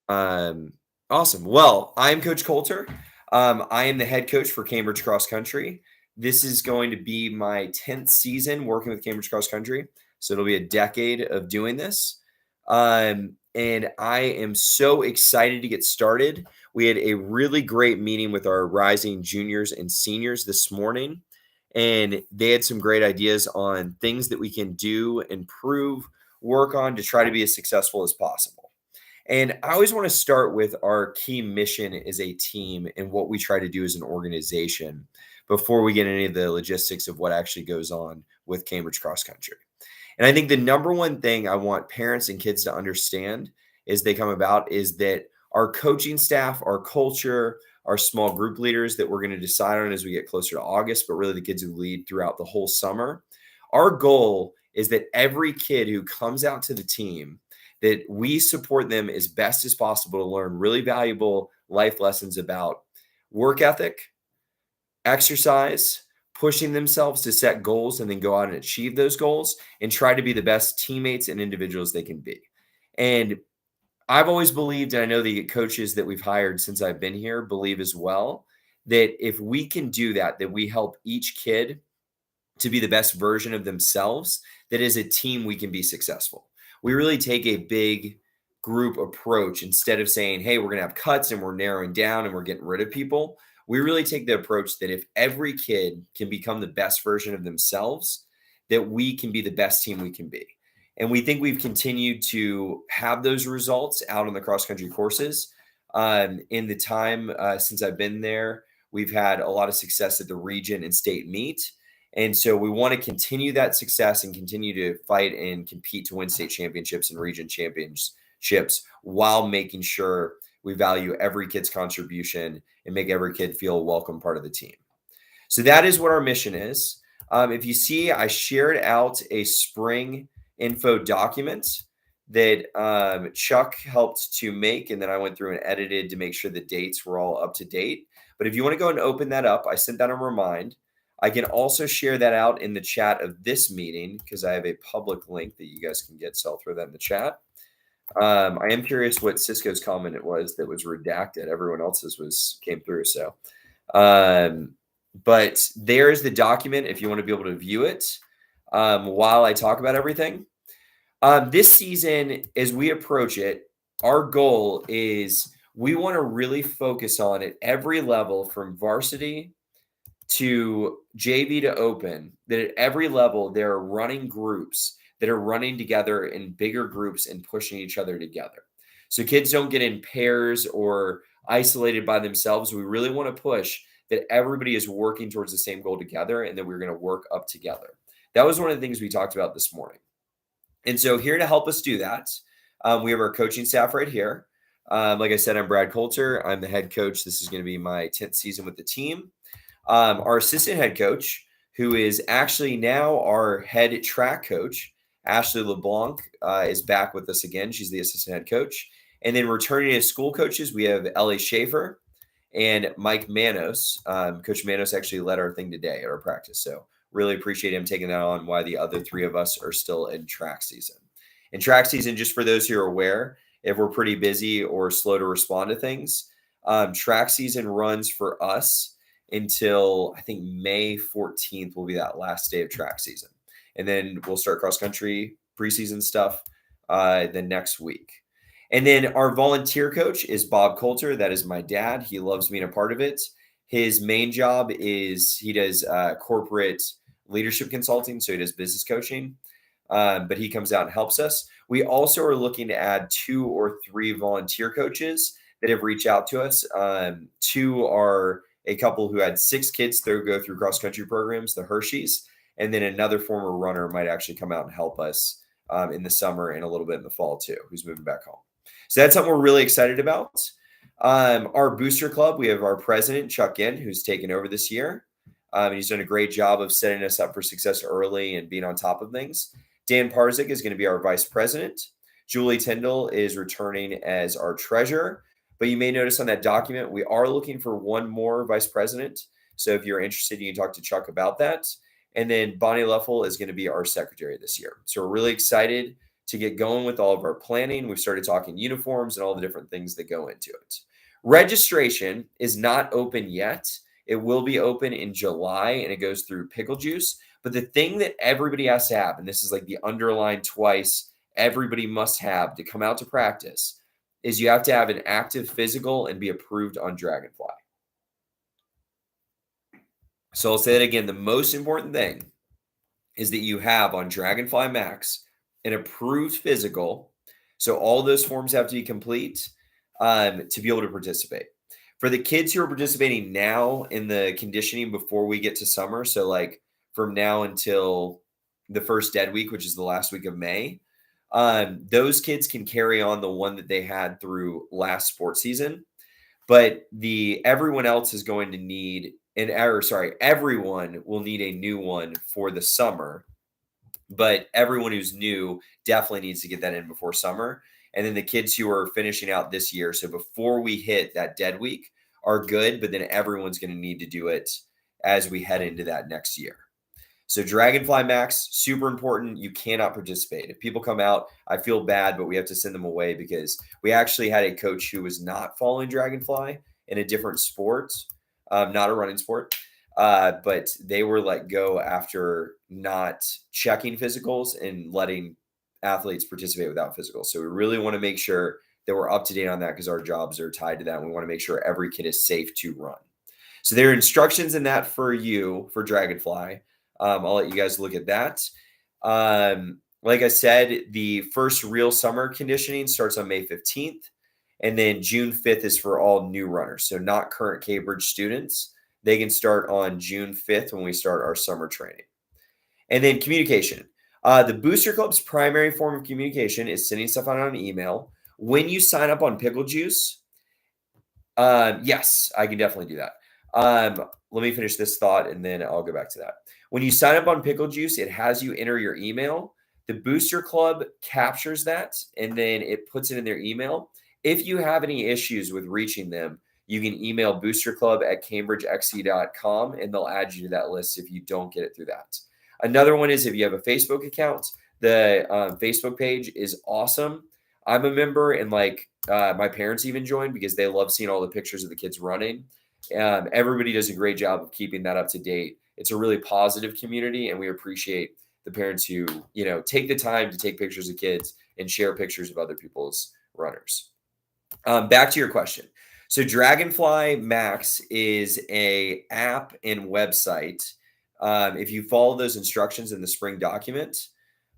Um, awesome. Well, I'm Coach Coulter. I am the head coach for Cambridge Cross Country. This is going to be my 10th season working with Cambridge Cross Country. So it'll be a decade of doing this. And I am so excited to get started. We had a really great meeting with our rising juniors and seniors this morning, and they had some great ideas on things that we can do, improve, work on to try to be as successful as possible. And I always want to start with our key mission as a team and what we try to do as an organization before we get into any of the logistics of what actually goes on with Cambridge Cross Country. And I think the number one thing I want parents and kids to understand as they come about is that our coaching staff, our culture, our small group leaders that we're going to decide on as we get closer to August, but really the kids who lead throughout the whole summer, our goal is that every kid who comes out to the team, that we support them as best as possible to learn really valuable life lessons about work ethic, exercise, pushing themselves to set goals and then go out and achieve those goals and try to be the best teammates and individuals they can be. And I've always believed, and I know the coaches that we've hired since I've been here believe as well, that if we can do that, that we help each kid to be the best version of themselves, that as a team we can be successful. We really take a big group approach instead of saying, hey, we're going to have cuts and we're narrowing down and we're getting rid of people. We really take the approach that if every kid can become the best version of themselves, that we can be the best team we can be. And we think we've continued to have those results out on the cross country courses. In the time since I've been there, we've had a lot of success at the region and state meet. And so we want to continue that success and continue to fight and compete to win state championships and region championships while making sure we value every kid's contribution and make every kid feel a welcome part of the team. So that is what our mission is. If you see, I shared out a spring info document that Chuck helped to make, and then I went through and edited to make sure the dates were all up to date. But if you want to go and open that up, I sent that on Remind. I can also share that out in the chat of this meeting because I have a public link that you guys can get. So I'll throw that in the chat. I am curious what Cisco's comment it was that was redacted. Everyone else's came through. So, but there's the document if you want to be able to view it while I talk about everything. This season, as we approach it, our goal is we want to really focus on at every level from varsity to JV to open, that at every level there are running groups that are running together in bigger groups and pushing each other together. So kids don't get in pairs or isolated by themselves. We really want to push that everybody is working towards the same goal together and that we're going to work up together. That was one of the things we talked about this morning. And so here to help us do that, we have our coaching staff right here. Like I said, I'm Brad Coulter. I'm the head coach. This is going to be my 10th season with the team. Our assistant head coach, who is actually now our head track coach, Ashley LeBlanc, is back with us again. She's the assistant head coach. And then returning as school coaches, we have Ellie Schaefer and Mike Manos. Coach Manos actually led our thing today at our practice. So really appreciate him taking that on while the other three of us are still in track season. In track season, just for those who are aware, if we're pretty busy or slow to respond to things, track season runs for us until I think May 14th will be that last day of track season. And then we'll start cross country preseason stuff the next week. And then our volunteer coach is Bob Coulter. That is my dad. He loves being a part of it. His main job is he does corporate leadership consulting. So he does business coaching, but he comes out and helps us. We also are looking to add 2 or 3 volunteer coaches that have reached out to us. 2 are a couple who had 6 kids go through cross-country programs, the Hershey's, and then another former runner might actually come out and help us in the summer and a little bit in the fall too, who's moving back home. So that's something we're really excited about. Our booster club, we have our president, Chuck Ginn, who's taken over this year. He's done a great job of setting us up for success early and being on top of things. Dan Parzik is going to be our vice president. Julie Tyndall is returning as our treasurer. But you may notice on that document, we are looking for one more vice president. So if you're interested, you can talk to Chuck about that. And then Bonnie Leffel is going to be our secretary this year. So we're really excited to get going with all of our planning. We've started talking uniforms and all the different things that go into it. Registration is not open yet. It will be open in July and it goes through Pickle Juice. But the thing that everybody has to have, and this is like the underline twice, everybody must have to come out to practice, is you have to have an active physical and be approved on Dragonfly. So I'll say that again. The most important thing is that you have on Dragonfly Max an approved physical. So all those forms have to be complete to be able to participate. For the kids who are participating now in the conditioning before we get to summer, so like from now until the first dead week, which is the last week of May, those kids can carry on the one that they had through last sports season. But everyone else is going to need everyone will need a new one for the summer. But everyone who's new definitely needs to get that in before summer. And then the kids who are finishing out this year, so before we hit that dead week, are good, but then everyone's going to need to do it as we head into that next year. So Dragonfly Max, super important. You cannot participate. If people come out, I feel bad, but we have to send them away because we actually had a coach who was not following Dragonfly in a different sport, not a running sport. But they were let go after not checking physicals and letting athletes participate without physicals. So we really want to make sure that we're up to date on that because our jobs are tied to that. And we want to make sure every kid is safe to run. So there are instructions in that for you for Dragonfly. I'll let you guys look at that. Like I said, the first real summer conditioning starts on May 15th. And then June 5th is for all new runners. So not current Cambridge students. They can start on June 5th when we start our summer training. And then communication. The Booster Club's primary form of communication is sending stuff out on an email. When you sign up on Pickle Juice, yes, I can definitely do that. Let me finish this thought and then I'll go back to that. When you sign up on Pickle Juice, it has you enter your email. The Booster Club captures that and then it puts it in their email. If you have any issues with reaching them, you can email boosterclub@cambridgexc.com and they'll add you to that list if you don't get it through that. Another one is if you have a Facebook account, the Facebook page is awesome. I'm a member and my parents even joined because they love seeing all the pictures of the kids running. Everybody does a great job of keeping that up to date. It's a really positive community and we appreciate the parents who, take the time to take pictures of kids and share pictures of other people's runners. Back to your question. So Dragonfly Max is a app and website. If you follow those instructions in the spring document,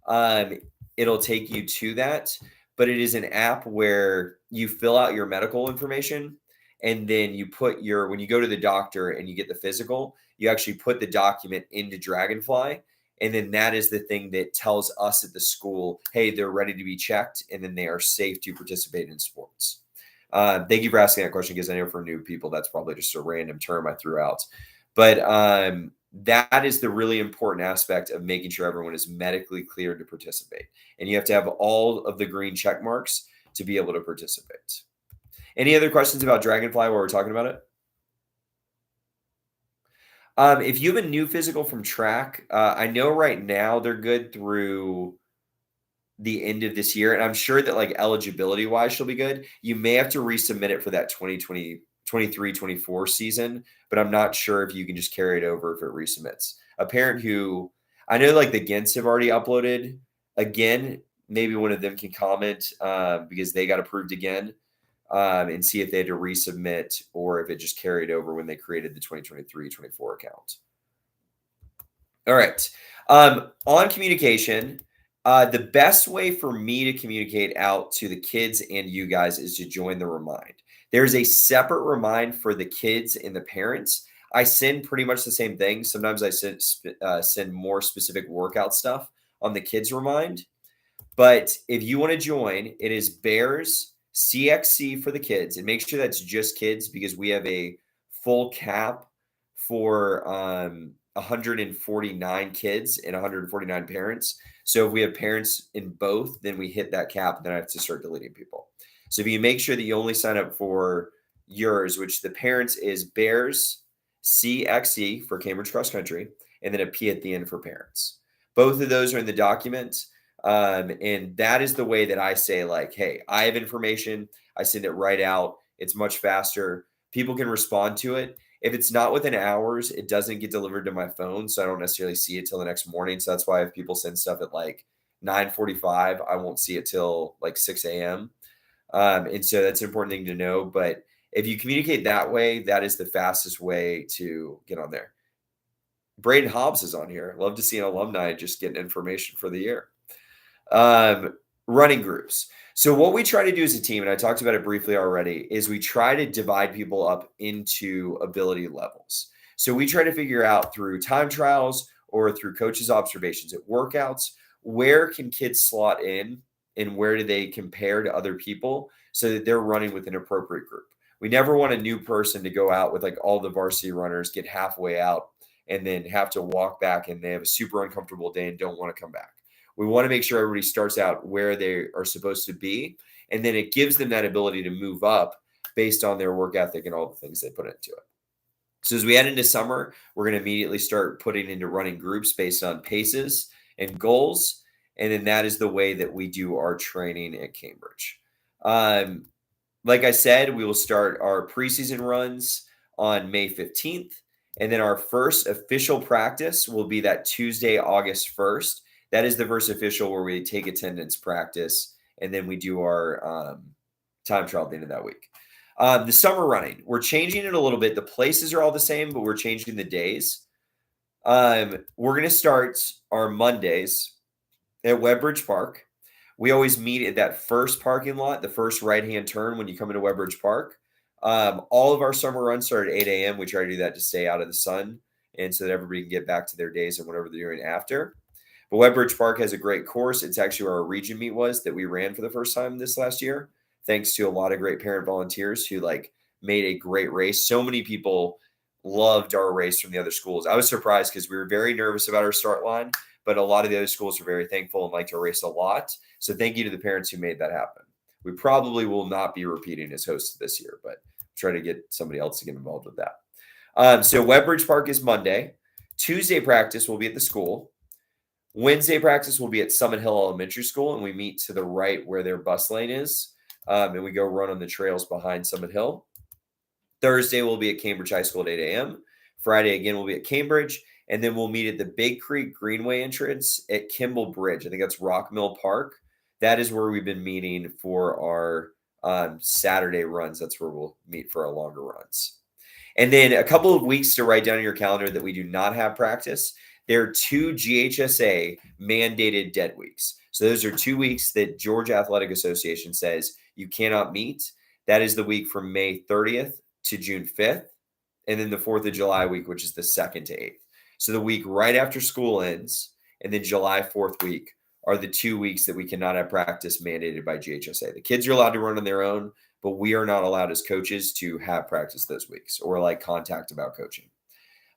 it'll take you to that. But it is an app where you fill out your medical information and then you put when you go to the doctor and you get the physical, you actually put the document into Dragonfly. And then that is the thing that tells us at the school, hey, they're ready to be checked and then they are safe to participate in sports. Thank you for asking that question because I know for new people, that's probably just a random term I threw out. But that is the really important aspect of making sure everyone is medically cleared to participate. And you have to have all of the green check marks to be able to participate. Any other questions about Dragonfly while we're talking about it? If you have a new physical from track, I know right now they're good through the end of this year. And I'm sure that eligibility wise, she'll be good. You may have to resubmit it for that 2023-24 season, but I'm not sure if you can just carry it over if it resubmits. A parent who I know the Gents have already uploaded again, maybe one of them can comment because they got approved again and see if they had to resubmit or if it just carried over when they created the 2023-24 account. All right. On communication, the best way for me to communicate out to the kids and you guys is to join the Remind. There's a separate Remind for the kids and the parents. I send pretty much the same thing. Sometimes I send more specific workout stuff on the kids Remind. But if you want to join, it is Bears CXC for the kids. And make sure that's just kids because we have a full cap for 149 kids and 149 parents. So if we have parents in both, then we hit that cap and then I have to start deleting people. So if you make sure that you only sign up for yours, which the parents is Bears CXC for Cambridge Cross Country, and then a P at the end for parents. Both of those are in the document. And that is the way that I say, like, hey, I have information. I send it right out. It's much faster. People can respond to it. If it's not within hours, it doesn't get delivered to my phone. So I don't necessarily see it till the next morning. So that's why if people send stuff at like 9:45, I won't see it till like 6 a.m. And so that's an important thing to know. But if you communicate that way, that is the fastest way to get on there. Braden Hobbs is on here. Love to see an alumni just getting information for the year. Running groups. So what we try to do as a team, and I talked about it briefly already, is we try to divide people up into ability levels. So we try to figure out through time trials or through coaches' observations at workouts, where can kids slot in and where do they compare to other people so that they're running with an appropriate group. We never want a new person to go out with like all the varsity runners, get halfway out, and then have to walk back and they have a super uncomfortable day and don't want to come back. We want to make sure everybody starts out where they are supposed to be, and then it gives them that ability to move up based on their work ethic and all the things they put into it. So as we head into summer, we're going to immediately start putting into running groups based on paces and goals, and then that is the way that we do our training at Cambridge. Like I said, we will start our preseason runs on May 15th, and then our first official practice will be that Tuesday, August 1st. That is the first official where we take attendance practice, and then we do our time trial at the end of that week. The summer running, we're changing it a little bit. The places are all the same, but we're changing the days. We're going to start our Mondays at Webbridge Park. We always meet at that first parking lot, the first right-hand turn when you come into Webbridge Park. All of our summer runs start at 8 a.m. We try to do that to stay out of the sun and so that everybody can get back to their days and whatever they're doing after. But Webbridge Park has a great course. It's actually where our region meet was that we ran for the first time this last year, thanks to a lot of great parent volunteers who like made a great race. So many people loved our race from the other schools. I was surprised because we were very nervous about our start line, but a lot of the other schools are very thankful and liked our race a lot. So thank you to the parents who made that happen. We probably will not be repeating as hosts this year, but try to get somebody else to get involved with that. So Webbridge Park is Monday. Tuesday practice will be at the school. Wednesday practice will be at Summit Hill Elementary School, and we meet to the right where their bus lane is, and we go run on the trails behind Summit Hill. Thursday will be at Cambridge High School at 8 a.m. Friday again will be at Cambridge, and then we'll meet at the Big Creek Greenway entrance at Kimball Bridge. I think that's Rock Mill Park. That is where we've been meeting for our Saturday runs. That's where we'll meet for our longer runs. And then a couple of weeks to write down in your calendar that we do not have practice. There are 2 GHSA mandated dead weeks. So those are 2 weeks that Georgia Athletic Association says you cannot meet. That is the week from May 30th to June 5th, and then the 4th of July week, which is the 2nd to 8th. So the week right after school ends, and then July 4th week are the 2 weeks that we cannot have practice mandated by GHSA. The kids are allowed to run on their own, but we are not allowed as coaches to have practice those weeks or like contact about coaching.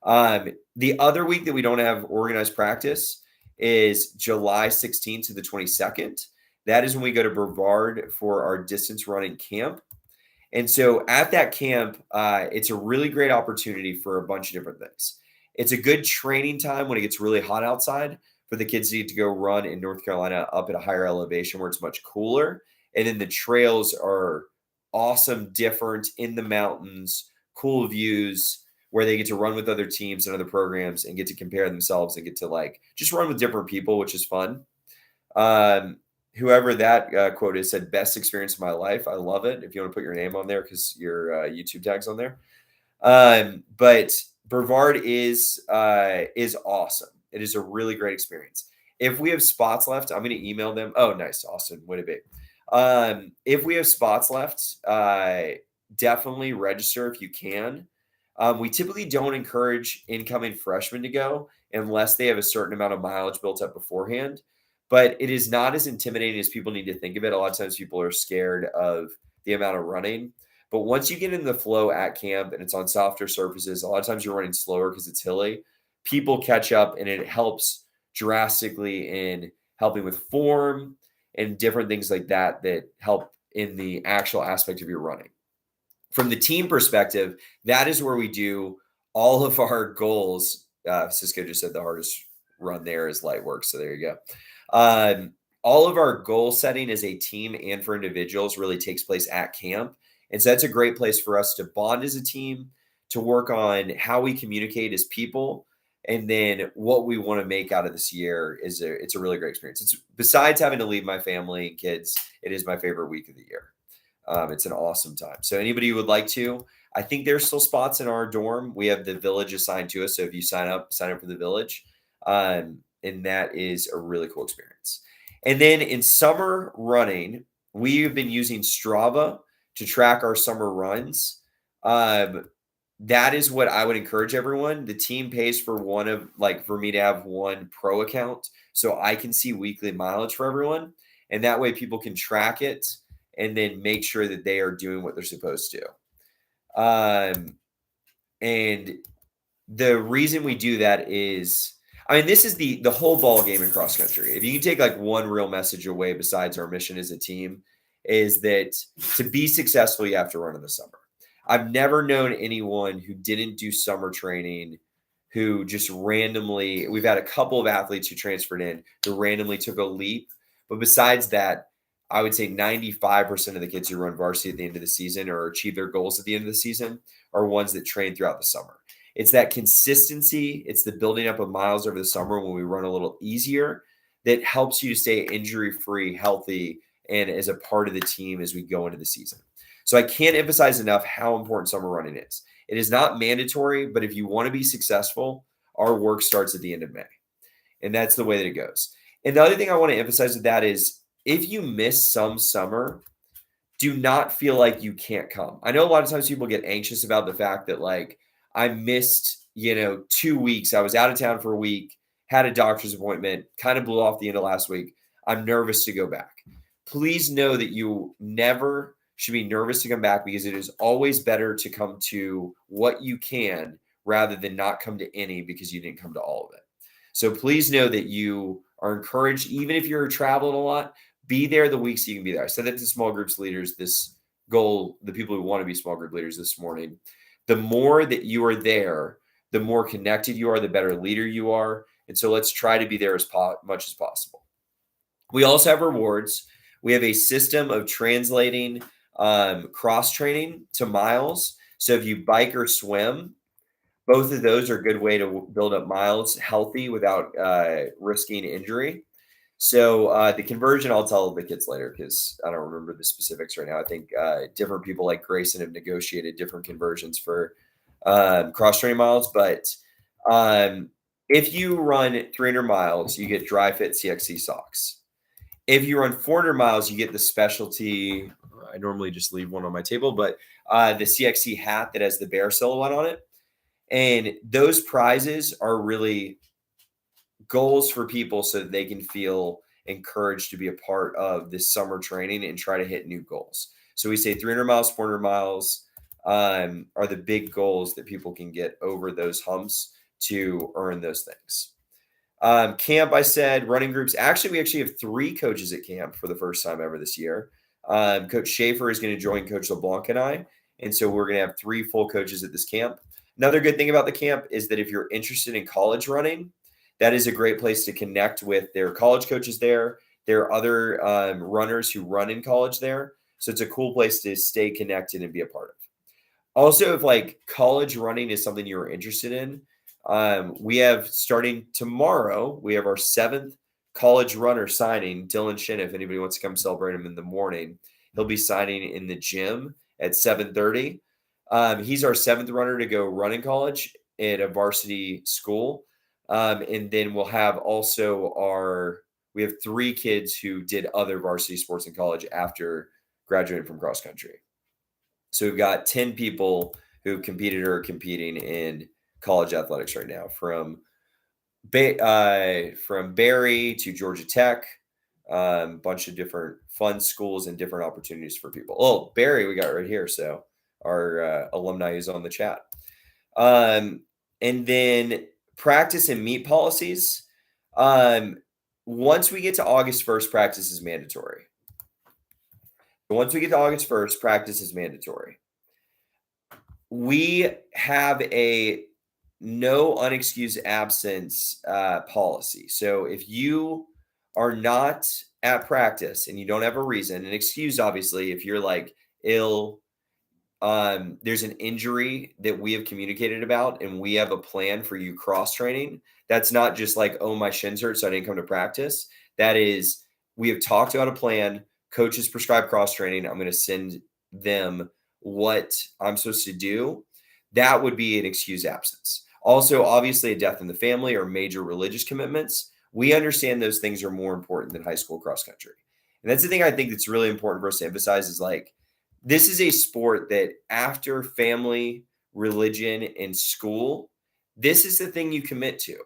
The other week that we don't have organized practice is July 16th to the 22nd. That is when we go to Brevard for our distance running camp. And so at that camp, it's a really great opportunity for a bunch of different things. It's a good training time when it gets really hot outside for the kids to get to go run in North Carolina up at a higher elevation where it's much cooler. And then the trails are awesome, different in the mountains, cool views where they get to run with other teams and other programs and get to compare themselves and get to like just run with different people, which is fun. Whoever that quote is said, best experience of my life. I love it. If you want to put your name on there because your YouTube tag's on there. But Brevard is awesome. It is a really great experience. If we have spots left, I'm going to email them. Oh, nice. Austin. Way to be. If we have spots left, definitely register if you can. We typically don't encourage incoming freshmen to go unless they have a certain amount of mileage built up beforehand. But it is not as intimidating as people need to think of it. A lot of times people are scared of the amount of running. But once you get in the flow at camp and it's on softer surfaces, a lot of times you're running slower because it's hilly. People catch up and it helps drastically in helping with form and different things like that that help in the actual aspect of your running. From the team perspective, that is where we do all of our goals. Cisco just said the hardest run there is light work. So there you go. all of our goal setting as a team and for individuals really takes place at camp. And so that's a great place for us to bond as a team, to work on how we communicate as people, and then what we want to make out of this year it's a really great experience. It's besides having to leave my family and kids, it is my favorite week of the year. It's an awesome time. So anybody who would like to, I think there's still spots in our dorm. We have the village assigned to us. So if you sign up for the village. And that is a really cool experience. And then in summer running, we've been using Strava to track our summer runs. That is what I would encourage everyone. The team pays for for me to have one pro account so I can see weekly mileage for everyone. And that way people can track it and then make sure that they are doing what they're supposed to. And the reason we do that is, this is the whole ball game in cross country. If you can take like one real message away besides our mission as a team, is that to be successful, you have to run in the summer. I've never known anyone who didn't do summer training who just randomly, we've had a couple of athletes who transferred in who randomly took a leap. But besides that, I would say 95% of the kids who run varsity at the end of the season or achieve their goals at the end of the season are ones that train throughout the summer. It's that consistency. It's the building up of miles over the summer when we run a little easier that helps you to stay injury-free, healthy, and as a part of the team as we go into the season. So I can't emphasize enough how important summer running is. It is not mandatory, but if you want to be successful, our work starts at the end of May. And that's the way that it goes. And the other thing I want to emphasize with that is if you miss some summer, do not feel like you can't come. I know a lot of times people get anxious about the fact that like I missed, 2 weeks. I was out of town for a week, had a doctor's appointment, kind of blew off the end of last week. I'm nervous to go back. Please know that you never should be nervous to come back because it is always better to come to what you can rather than not come to any because you didn't come to all of it. So please know that you are encouraged, even if you're traveling a lot, be there the weeks you can be there. I said that to small groups leaders, this goal, the people who want to be small group leaders this morning. The more that you are there, the more connected you are, the better leader you are. And so let's try to be there as much as possible. We also have rewards. We have a system of translating cross training to miles. So if you bike or swim, both of those are a good way to build up miles healthy without risking injury. So the conversion, I'll tell the kids later because I don't remember the specifics right now. I think different people like Grayson have negotiated different conversions for cross-training miles. But if you run 300 miles, you get Dry Fit CXC socks. If you run 400 miles, you get the specialty. I normally just leave one on my table, but the CXC hat that has the bear silhouette on it. And those prizes are really goals for people so that they can feel encouraged to be a part of this summer training and try to hit new goals. So we say 300 miles, 400 miles are the big goals that people can get over those humps to earn those things. Camp, I said, running groups. Actually, we have 3 coaches at camp for the first time ever this year. Coach Schaefer is going to join Coach LeBlanc and I. And so we're going to have 3 full coaches at this camp. Another good thing about the camp is that if you're interested in college running, that is a great place to connect with their college coaches there. There are other runners who run in college there. So it's a cool place to stay connected and be a part of. Also, if like college running is something you're interested in, we have starting tomorrow, we have our 7th college runner signing, Dylan Shin. If anybody wants to come celebrate him in the morning, he'll be signing in the gym at 7:30. He's our 7th runner to go run in college at a varsity school. And then we'll have we have 3 kids who did other varsity sports in college after graduating from cross country. So we've got 10 people who competed or are competing in college athletics right now, from Barry to Georgia Tech, bunch of different fun schools and different opportunities for people. Oh, Barry, we got right here. So our alumni is on the chat. And then practice and meet policies. Once we get to August 1st, practice is mandatory. Once we get to August 1st, practice is mandatory. We have a no unexcused absence policy. So if you are not at practice and you don't have a reason, an excuse, obviously, if you're like ill, there's an injury that we have communicated about and we have a plan for you cross training. That's not just like, oh, my shins hurt, so I didn't come to practice. That is, we have talked about a plan. Coaches prescribe cross training. I'm going to send them what I'm supposed to do. That would be an excuse absence. Also, obviously, a death in the family or major religious commitments. We understand those things are more important than high school cross country. And that's the thing I think that's really important for us to emphasize is like, this is a sport that after family, religion, and school, this is the thing you commit to.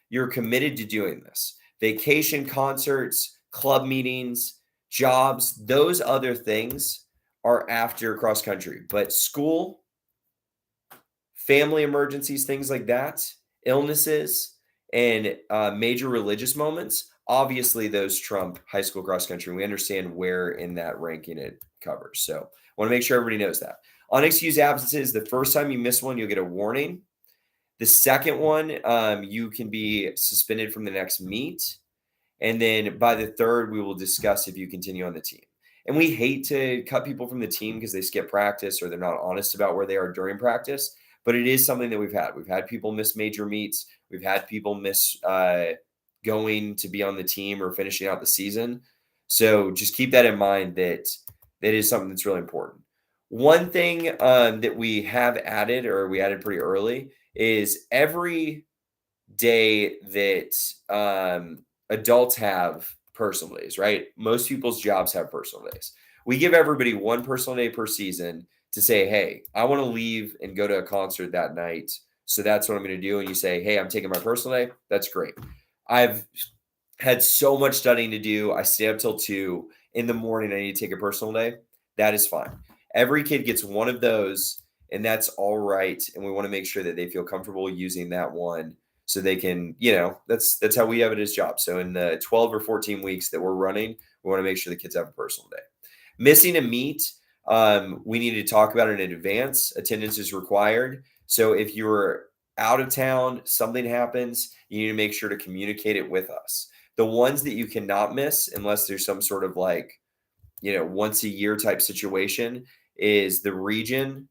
You're committed to doing this. Vacation, concerts, club meetings, jobs, those other things are after cross country. But school, family emergencies, things like that, illnesses, and major religious moments, obviously those trump high school cross country. We understand where in that ranking it covers. So I want to make sure everybody knows that. Unexcused absences, the first time you miss one, you'll get a warning. The second one, you can be suspended from the next meet. And then by the third, we will discuss if you continue on the team. And we hate to cut people from the team because they skip practice or they're not honest about where they are during practice. But it is something that we've had. We've had people miss major meets. We've had people miss going to be on the team or finishing out the season. So just keep that in mind that that is something that's really important. One thing that we have added, or we added pretty early, is every day that adults have personal days, right? Most people's jobs have personal days. We give everybody one personal day per season to say, hey, I want to leave and go to a concert that night. So that's what I'm going to do. And you say, hey, I'm taking my personal day. That's great. I've had so much studying to do. I stay up till 2 in the morning. I need to take a personal day. That is fine. Every kid gets one of those, and that's all right. And we want to make sure that they feel comfortable using that one so they can, that's how we have it as jobs. So in the 12 or 14 weeks that we're running, we want to make sure the kids have a personal day. Missing a meet, we need to talk about it in advance. Attendance is required. So if you're out of town, something happens, you need to make sure to communicate it with us. The ones that you cannot miss, unless there's some sort of like, once a year type situation, is the region,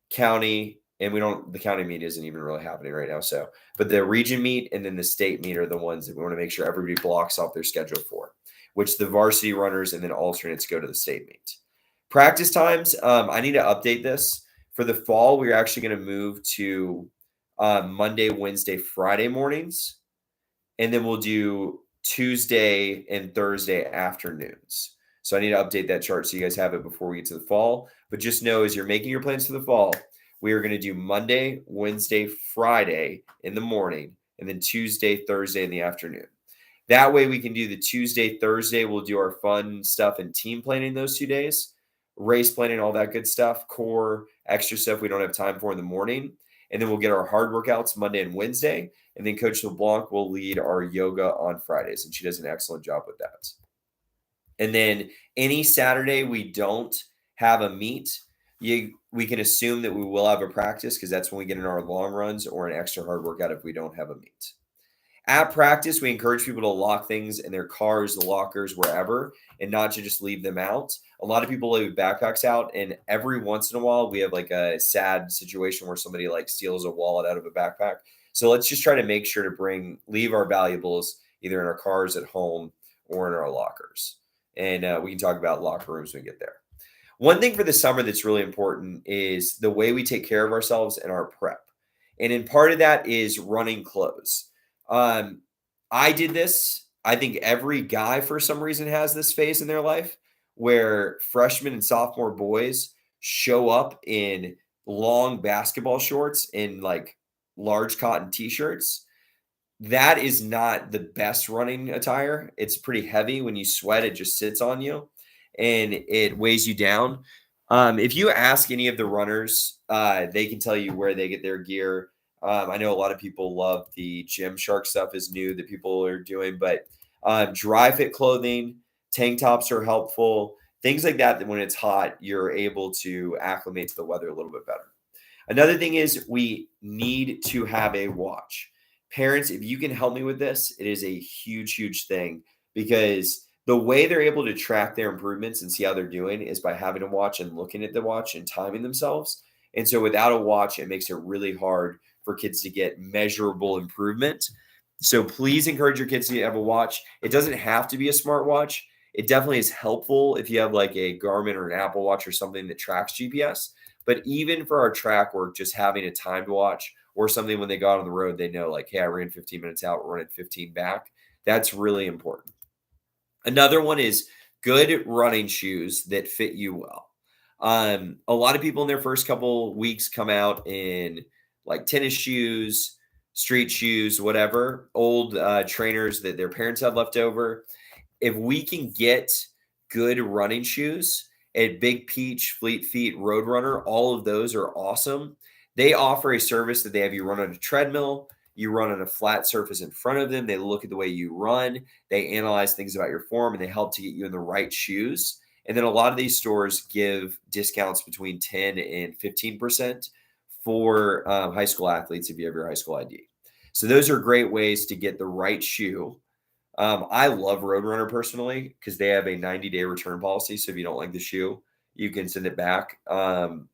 county, and the county meet isn't even really happening right now. So, but the region meet and then the state meet are the ones that we want to make sure everybody blocks off their schedule for, which the varsity runners and then alternates go to the state meet. Practice times, I need to update this. For the fall, we're actually going to move to Monday, Wednesday, Friday mornings, and then we'll do Tuesday and Thursday afternoons. So I need to update that chart so you guys have it before we get to the fall. But just know as you're making your plans for the fall, we are going to do Monday, Wednesday, Friday in the morning, and then Tuesday, Thursday in the afternoon. That way we can do the Tuesday, Thursday. We'll do our fun stuff and team planning those 2 days, race planning, all that good stuff, core, extra stuff we don't have time for in the morning. And then we'll get our hard workouts Monday and Wednesday. And then Coach LeBlanc will lead our yoga on Fridays, and she does an excellent job with that. And then any Saturday we don't have a meet, we can assume that we will have a practice because that's when we get in our long runs or an extra hard workout if we don't have a meet. At practice, we encourage people to lock things in their cars, the lockers, wherever, and not to just leave them out. A lot of people leave backpacks out, and every once in a while, we have like a sad situation where somebody like steals a wallet out of a backpack. So let's just try to make sure to leave our valuables either in our cars at home or in our lockers. And we can talk about locker rooms when we get there. One thing for the summer that's really important is the way we take care of ourselves and our prep. And in part of that is running clothes. I did this. I think every guy for some reason has this phase in their life where freshman and sophomore boys show up in long basketball shorts and like large cotton t-shirts. That is not the best running attire. It's pretty heavy. When you sweat, it just sits on you and it weighs you down. If you ask any of the runners, they can tell you where they get their gear. I know a lot of people love the Gymshark stuff is new that people are doing, but dry fit clothing, tank tops are helpful. Things like that when it's hot, you're able to acclimate to the weather a little bit better. Another thing is we need to have a watch. Parents, if you can help me with this, it is a huge, huge thing because The way they're able to track their improvements and see how they're doing is by having a watch and looking at the watch and timing themselves. And so without a watch, it makes it really hard for kids to get measurable improvement. So please encourage your kids to have a watch. It doesn't have to be a smartwatch. It definitely is helpful if you have like a Garmin or an Apple Watch or something that tracks GPS. But even for our track work, just having a timed watch or something when they go out on the road, they know like, hey, I ran 15 minutes out, we're running 15 back. That's really important. Another one is good running shoes that fit you well. A lot of people in their first couple weeks come out in like tennis shoes, street shoes, whatever, old trainers that their parents have left over. If we can get good running shoes at Big Peach, Fleet Feet, Roadrunner, all of those are awesome. They offer a service that they have you run on a treadmill, you run on a flat surface in front of them. They look at the way you run, they analyze things about your form, and they help to get you in the right shoes. And then a lot of these stores give discounts between 10 and 15% for high school athletes if you have your high school ID. So those are great ways to get the right shoe. I love Roadrunner personally because they have a 90-day return policy. So if you don't like the shoe, you can send it back. And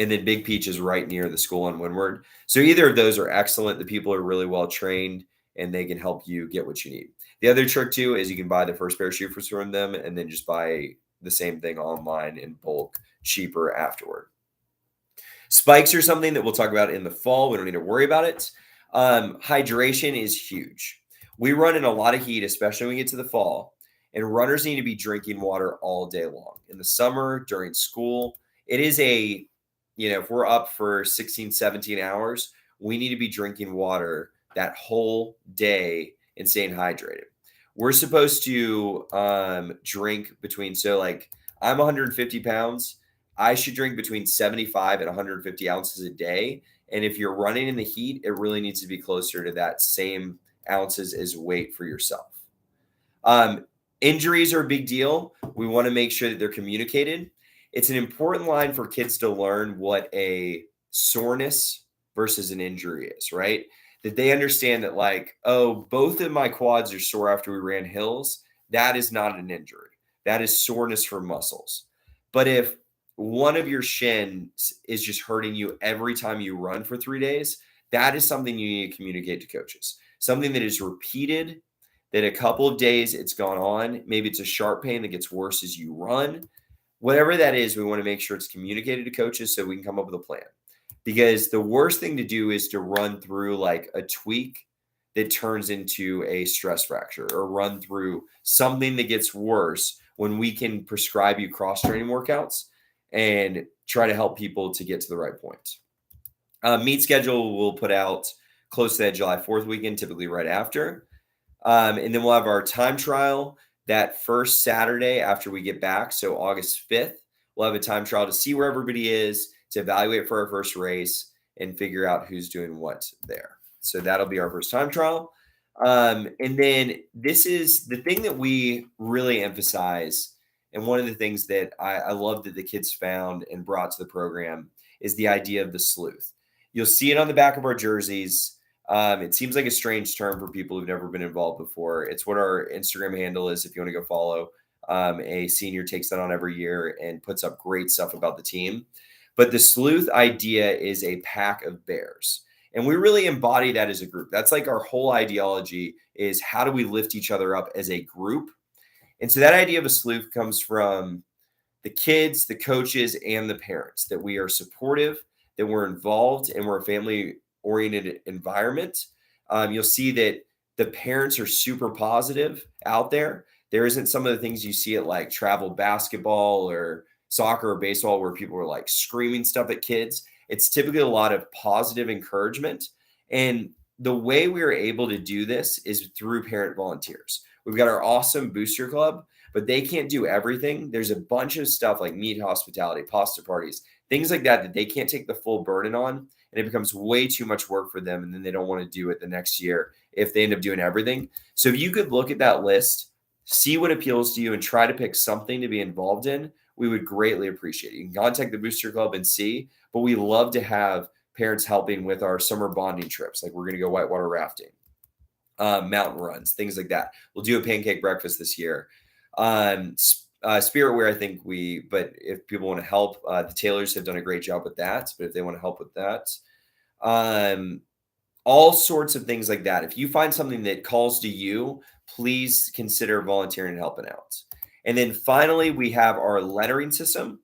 then Big Peach is right near the school on Windward. So either of those are excellent. The people are really well trained and they can help you get what you need. The other trick too is you can buy the first pair of shoes from them and then just buy the same thing online in bulk, cheaper afterward. Spikes are something that we'll talk about in the fall. We don't need to worry about it. Hydration is huge. We run in a lot of heat, especially when we get to the fall, and runners need to be drinking water all day long. In the summer, during school, it is if we're up for 16, 17 hours, we need to be drinking water that whole day and staying hydrated. We're supposed to drink between, I'm 150 pounds. I should drink between 75 and 150 ounces a day. And if you're running in the heat, it really needs to be closer to that same ounces as weight for yourself. Injuries are a big deal. We want to make sure that they're communicated. It's an important line for kids to learn what a soreness versus an injury is, right? That they understand that both of my quads are sore after we ran hills. That is not an injury. That is soreness from muscles. But if one of your shins is just hurting you every time you run for 3 days, that is something you need to communicate to coaches. Something that is repeated, that a couple of days it's gone on. Maybe it's a sharp pain that gets worse as you run. Whatever that is, we want to make sure it's communicated to coaches so we can come up with a plan. Because the worst thing to do is to run through like a tweak that turns into a stress fracture or run through something that gets worse when we can prescribe you cross-training workouts and try to help people to get to the right point. Meet schedule we'll put out close to that July 4th weekend, typically right after. And then we'll have our time trial that first Saturday after we get back. So August 5th, we'll have a time trial to see where everybody is, to evaluate for our first race and figure out who's doing what there. So that'll be our first time trial. And then this is the thing that we really emphasize. And one of the things that I love that the kids found and brought to the program is the idea of the sleuth. You'll see it on the back of our jerseys. It seems like a strange term for people who've never been involved before. It's what our Instagram handle is if you want to go follow. A senior takes that on every year and puts up great stuff about the team. But the sleuth idea is a pack of bears. And we really embody that as a group. That's like our whole ideology is how do we lift each other up as a group? And so that idea of a sleuth comes from the kids, the coaches, and the parents, that we are supportive, that we're involved, and we're a family-oriented environment. You'll see that the parents are super positive out there. There isn't some of the things you see at like travel basketball or soccer or baseball where people are like screaming stuff at kids. It's typically a lot of positive encouragement. And the way we are able to do this is through parent volunteers. We've got our awesome booster club, but they can't do everything. There's a bunch of stuff like meat hospitality, pasta parties, things like that they can't take the full burden on. And it becomes way too much work for them. And then they don't want to do it the next year if they end up doing everything. So if you could look at that list, see what appeals to you, and try to pick something to be involved in, we would greatly appreciate it. You can contact the booster club and see, but we love to have parents helping with our summer bonding trips. Like we're going to go whitewater rafting, mountain runs, things like that. We'll do a pancake breakfast this year. Spirit wear, I think but if people want to help, the tailors have done a great job with that. But if they want to help with that, um, all sorts of things like that. If you find something that calls to you, please consider volunteering and helping out. And then finally, we have our lettering system.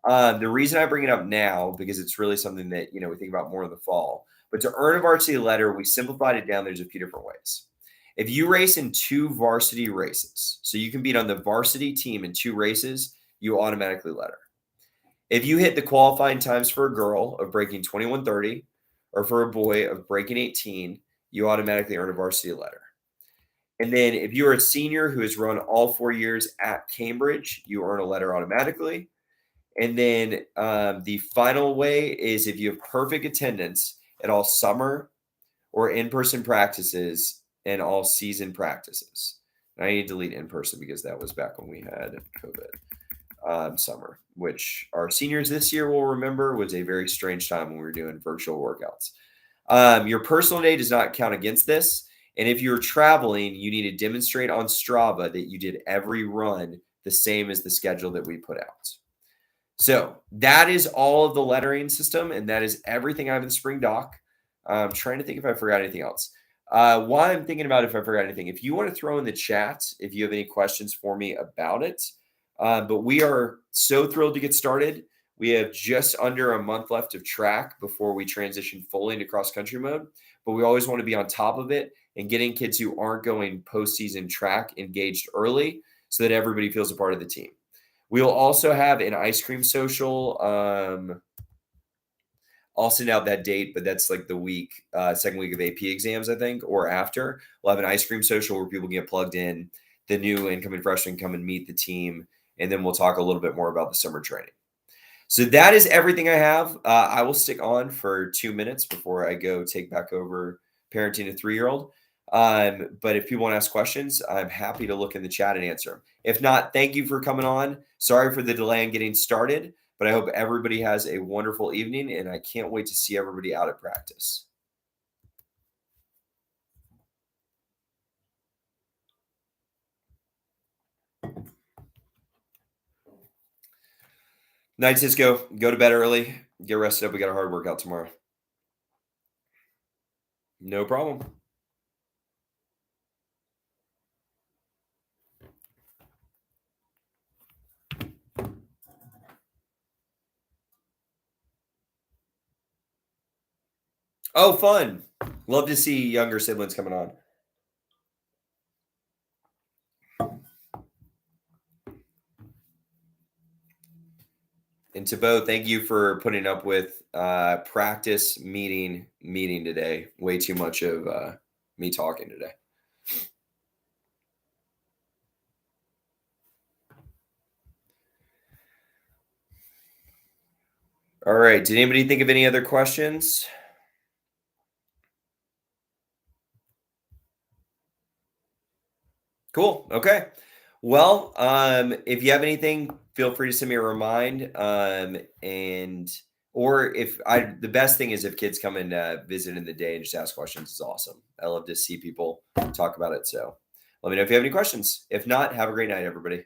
The reason I bring it up now, because it's really something that, we think about more in the fall, but to earn a varsity letter, we simplified it down. There's a few different ways. If you race in 2 varsity races, so you can beat on the varsity team in 2 races, you automatically letter. If you hit the qualifying times for a girl of breaking 21:30 or for a boy of breaking 18, you automatically earn a varsity letter. And then if you're a senior who has run all 4 years at Cambridge, you earn a letter automatically. And then the final way is if you have perfect attendance at all summer or in-person practices and all season practices. And I need to delete in-person because that was back when we had COVID summer, which our seniors this year will remember was a very strange time when we were doing virtual workouts. Your personal day does not count against this. And if you're traveling, you need to demonstrate on Strava that you did every run the same as the schedule that we put out. So that is all of the lettering system, and that is everything I have in Spring Dock. I'm trying to think if I forgot anything else. While I'm thinking about if I forgot anything, if you want to throw in the chat, if you have any questions for me about it. But we are so thrilled to get started. We have just under a month left of track before we transition fully into cross-country mode. But we always want to be on top of it and getting kids who aren't going postseason track engaged early so that everybody feels a part of the team. We'll also have an ice cream social. I'll send out that date, but that's like the second week of AP exams, I think, or after. We'll have an ice cream social where people get plugged in. The new incoming freshmen come and meet the team, and then we'll talk a little bit more about the summer training. So that is everything I have. I will stick on for 2 minutes before I go take back over parenting a 3-year-old. But if people want to ask questions, I'm happy to look in the chat and answer them. If not, thank you for coming on. Sorry for the delay in getting started, but I hope everybody has a wonderful evening, and I can't wait to see everybody out at practice. Night, Cisco. Go to bed early. Get rested up. We got a hard workout tomorrow. No problem. Oh, fun. Love to see younger siblings coming on. And to Bo, thank you for putting up with practice meeting today. Way too much of me talking today. All right. Did anybody think of any other questions? Cool. Okay. Well, if you have anything, feel free to send me a remind. The best thing is if kids come and visit in the day and just ask questions. It's awesome. I love to see people talk about it. So let me know if you have any questions. If not, have a great night, everybody.